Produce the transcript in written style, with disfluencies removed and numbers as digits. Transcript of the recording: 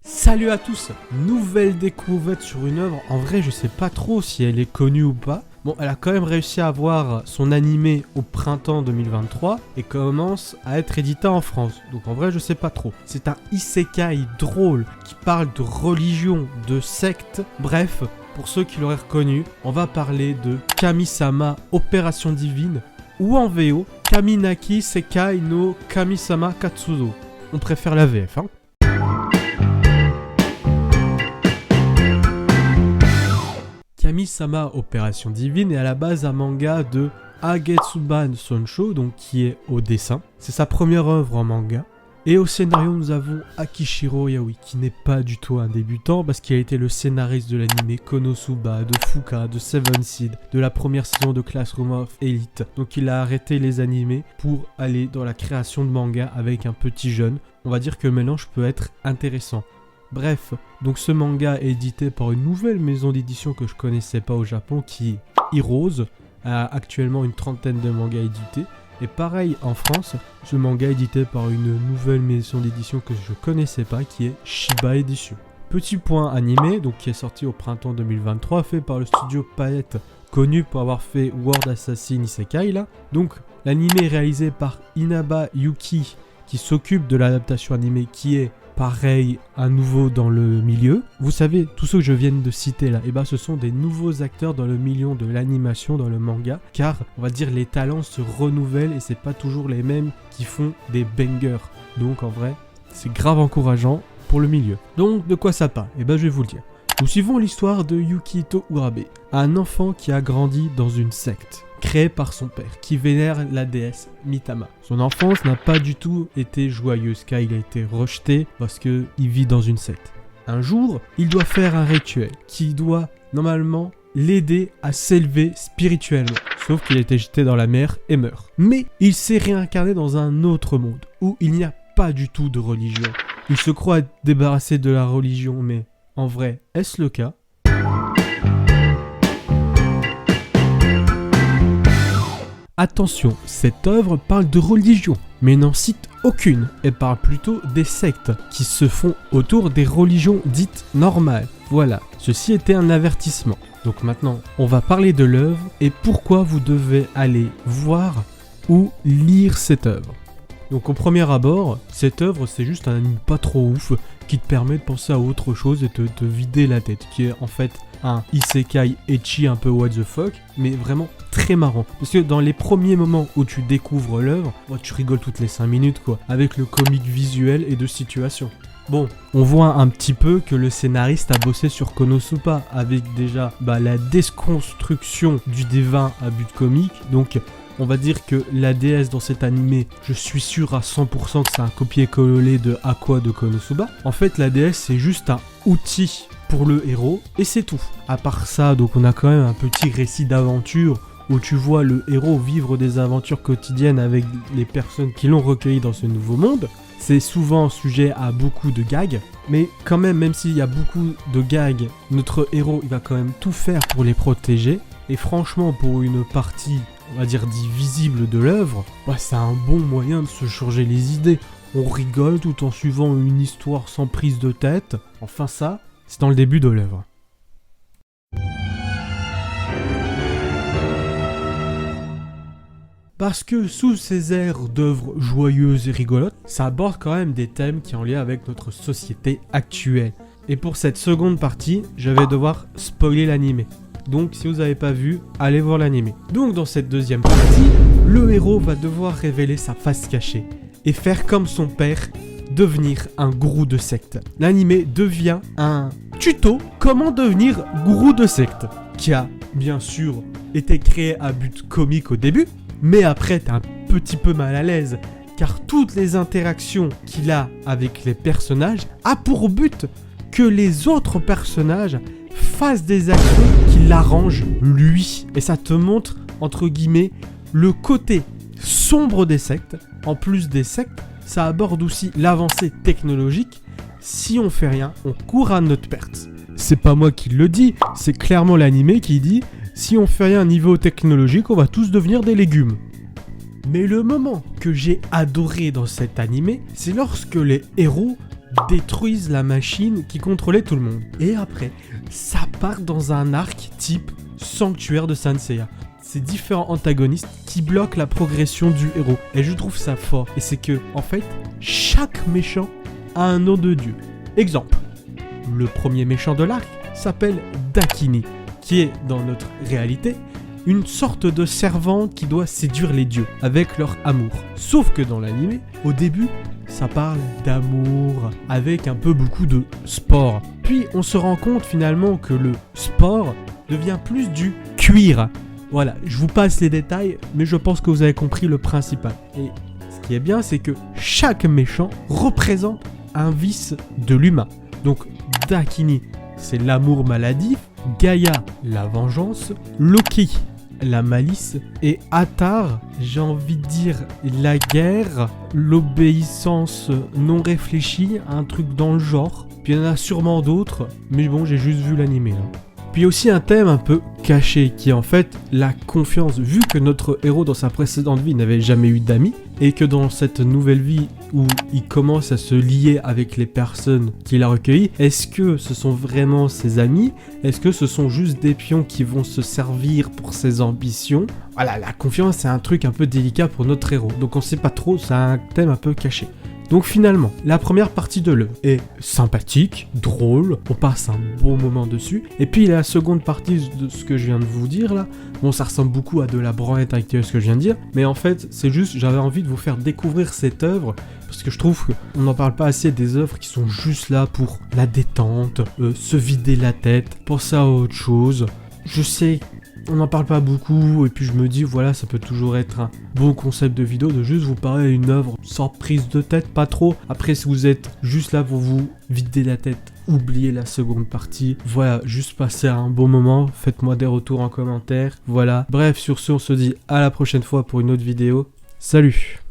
Salut à tous, nouvelle découverte sur une œuvre. En vrai, je sais pas trop si elle est connue ou pas. Bon, elle a quand même réussi à avoir son animé au printemps 2023 et commence à être éditée en France. Donc en vrai, je sais pas trop. C'est un isekai drôle qui parle de religion, de secte. Bref, pour ceux qui l'auraient reconnu, on va parler de Kami-sama Opération Divine ou en VO, Kaminaki Sekai no Kami-sama Katsudo. On préfère la VF, hein. Kami-sama Opération Divine est à la base un manga de Agetsuban Sonsho, donc qui est au dessin. C'est sa première œuvre en manga. Et au scénario, nous avons Akishiro Yaoi, qui n'est pas du tout un débutant, parce qu'il a été le scénariste de l'anime Konosuba, de Fuka, de Seven Seed, de la première saison de Classroom of Elite. Donc il a arrêté les animés pour aller dans la création de manga avec un petit jeune. On va dire que le mélange peut être intéressant. Bref, donc ce manga est édité par une nouvelle maison d'édition que je connaissais pas au Japon, qui est Heroes, a actuellement une trentaine de mangas édités. Et pareil en France, ce manga est édité par une nouvelle maison d'édition que je connaissais pas, qui est Shiba Edition. Petit point animé, donc qui est sorti au printemps 2023, fait par le studio Palette, connu pour avoir fait World Assassin Isekai là. Donc l'anime est réalisé par Inaba Yuki, qui s'occupe de l'adaptation animée, qui est pareil, à nouveau dans le milieu. Vous savez, tous ceux que je viens de citer là, ce sont des nouveaux acteurs dans le milieu de l'animation, dans le manga, car on va dire les talents se renouvellent et c'est pas toujours les mêmes qui font des bangers. Donc en vrai, c'est grave encourageant pour le milieu. Donc de quoi ça parle ? Je vais vous le dire. Nous suivons l'histoire de Yukito Urabe, un enfant qui a grandi dans une secte créée par son père, qui vénère la déesse Mitama. Son enfance n'a pas du tout été joyeuse, car il a été rejeté parce qu'il vit dans une secte. Un jour, il doit faire un rituel qui doit normalement l'aider à s'élever spirituellement. Sauf qu'il a été jeté dans la mer et meurt. Mais il s'est réincarné dans un autre monde, où il n'y a pas du tout de religion. Il se croit être débarrassé de la religion, mais en vrai, est-ce le cas ? Attention, cette œuvre parle de religion, mais n'en cite aucune, et parle plutôt des sectes qui se font autour des religions dites normales. Voilà, ceci était un avertissement. Donc maintenant, on va parler de l'œuvre et pourquoi vous devez aller voir ou lire cette œuvre. Donc au premier abord, cette œuvre c'est juste un anime pas trop ouf qui te permet de penser à autre chose et te vider la tête, qui est en fait un isekai ecchi un peu what the fuck, mais vraiment très marrant. Parce que dans les premiers moments où tu découvres l'œuvre, tu rigoles toutes les 5 minutes quoi, avec le comique visuel et de situation. Bon, on voit un petit peu que le scénariste a bossé sur Konosuba avec déjà la déconstruction du divin à but comique, donc on va dire que la déesse dans cet animé, je suis sûr à 100% que c'est un copier-coller de Aqua de Konosuba. En fait, la déesse, c'est juste un outil pour le héros, et c'est tout. À part ça, donc on a quand même un petit récit d'aventure où tu vois le héros vivre des aventures quotidiennes avec les personnes qui l'ont recueilli dans ce nouveau monde. C'est souvent sujet à beaucoup de gags, mais quand même s'il y a beaucoup de gags, notre héros, il va quand même tout faire pour les protéger. Et franchement, pour une partie, on va dire, visible de l'œuvre, c'est un bon moyen de se changer les idées. On rigole tout en suivant une histoire sans prise de tête. Enfin ça, c'est dans le début de l'œuvre. Parce que sous ces airs d'œuvres joyeuses et rigolotes, ça aborde quand même des thèmes qui sont en lien avec notre société actuelle. Et pour cette seconde partie, je vais devoir spoiler l'animé. Donc si vous n'avez pas vu, allez voir l'animé. Donc dans cette deuxième partie, le héros va devoir révéler sa face cachée et faire comme son père, devenir un gourou de secte. L'animé devient un tuto comment devenir gourou de secte, qui a bien sûr été créé à but comique au début, mais après t'es un petit peu mal à l'aise, car toutes les interactions qu'il a avec les personnages a pour but que les autres personnages fasse des actions qui l'arrangent lui. Et ça te montre, entre guillemets, le côté sombre des sectes. En plus des sectes, ça aborde aussi l'avancée technologique. Si on fait rien, on court à notre perte. C'est pas moi qui le dis, c'est clairement l'animé qui dit si on fait rien niveau technologique, on va tous devenir des légumes. Mais le moment que j'ai adoré dans cet animé, c'est lorsque les héros détruisent la machine qui contrôlait tout le monde. Et après, ça part dans un arc type Sanctuaire de Saint Seiya. Ces différents antagonistes qui bloquent la progression du héros. Et je trouve ça fort. Et c'est que, en fait, chaque méchant a un nom de dieu. Exemple, le premier méchant de l'arc s'appelle Dakini, qui est, dans notre réalité, une sorte de servante qui doit séduire les dieux avec leur amour. Sauf que dans l'anime, au début, ça parle d'amour avec un peu beaucoup de sport. Puis on se rend compte finalement que le sport devient plus du cuir. Voilà, je vous passe les détails, mais je pense que vous avez compris le principal. Et ce qui est bien, c'est que chaque méchant représente un vice de l'humain. Donc Dakini, c'est l'amour maladif, Gaïa, la vengeance, Loki, la malice, et Atar, j'ai envie de dire la guerre, l'obéissance non réfléchie, un truc dans le genre. Puis il y en a sûrement d'autres, mais bon, j'ai juste vu l'animé là. Puis aussi un thème un peu caché qui est en fait la confiance, vu que notre héros dans sa précédente vie n'avait jamais eu d'amis et que dans cette nouvelle vie où il commence à se lier avec les personnes qu'il a recueillies, est-ce que ce sont vraiment ses amis? Est-ce que ce sont juste des pions qui vont se servir pour ses ambitions? Voilà, la confiance c'est un truc un peu délicat pour notre héros, donc on sait pas trop, c'est un thème un peu caché. Donc finalement, la première partie de l'œuvre est sympathique, drôle, on passe un bon moment dessus. Et puis la seconde partie de ce que je viens de vous dire là, bon ça ressemble beaucoup à de la branlette avec ce que je viens de dire, mais en fait c'est juste, j'avais envie de vous faire découvrir cette œuvre, parce que je trouve qu'on n'en parle pas assez des œuvres qui sont juste là pour la détente, se vider la tête, penser à autre chose. Je sais, on n'en parle pas beaucoup, et puis je me dis, voilà, ça peut toujours être un bon concept de vidéo, de juste vous parler d'une œuvre sans prise de tête, pas trop. Après, si vous êtes juste là pour vous vider la tête, oubliez la seconde partie. Voilà, juste passer un bon moment, faites-moi des retours en commentaire. Voilà, bref, sur ce, on se dit à la prochaine fois pour une autre vidéo. Salut!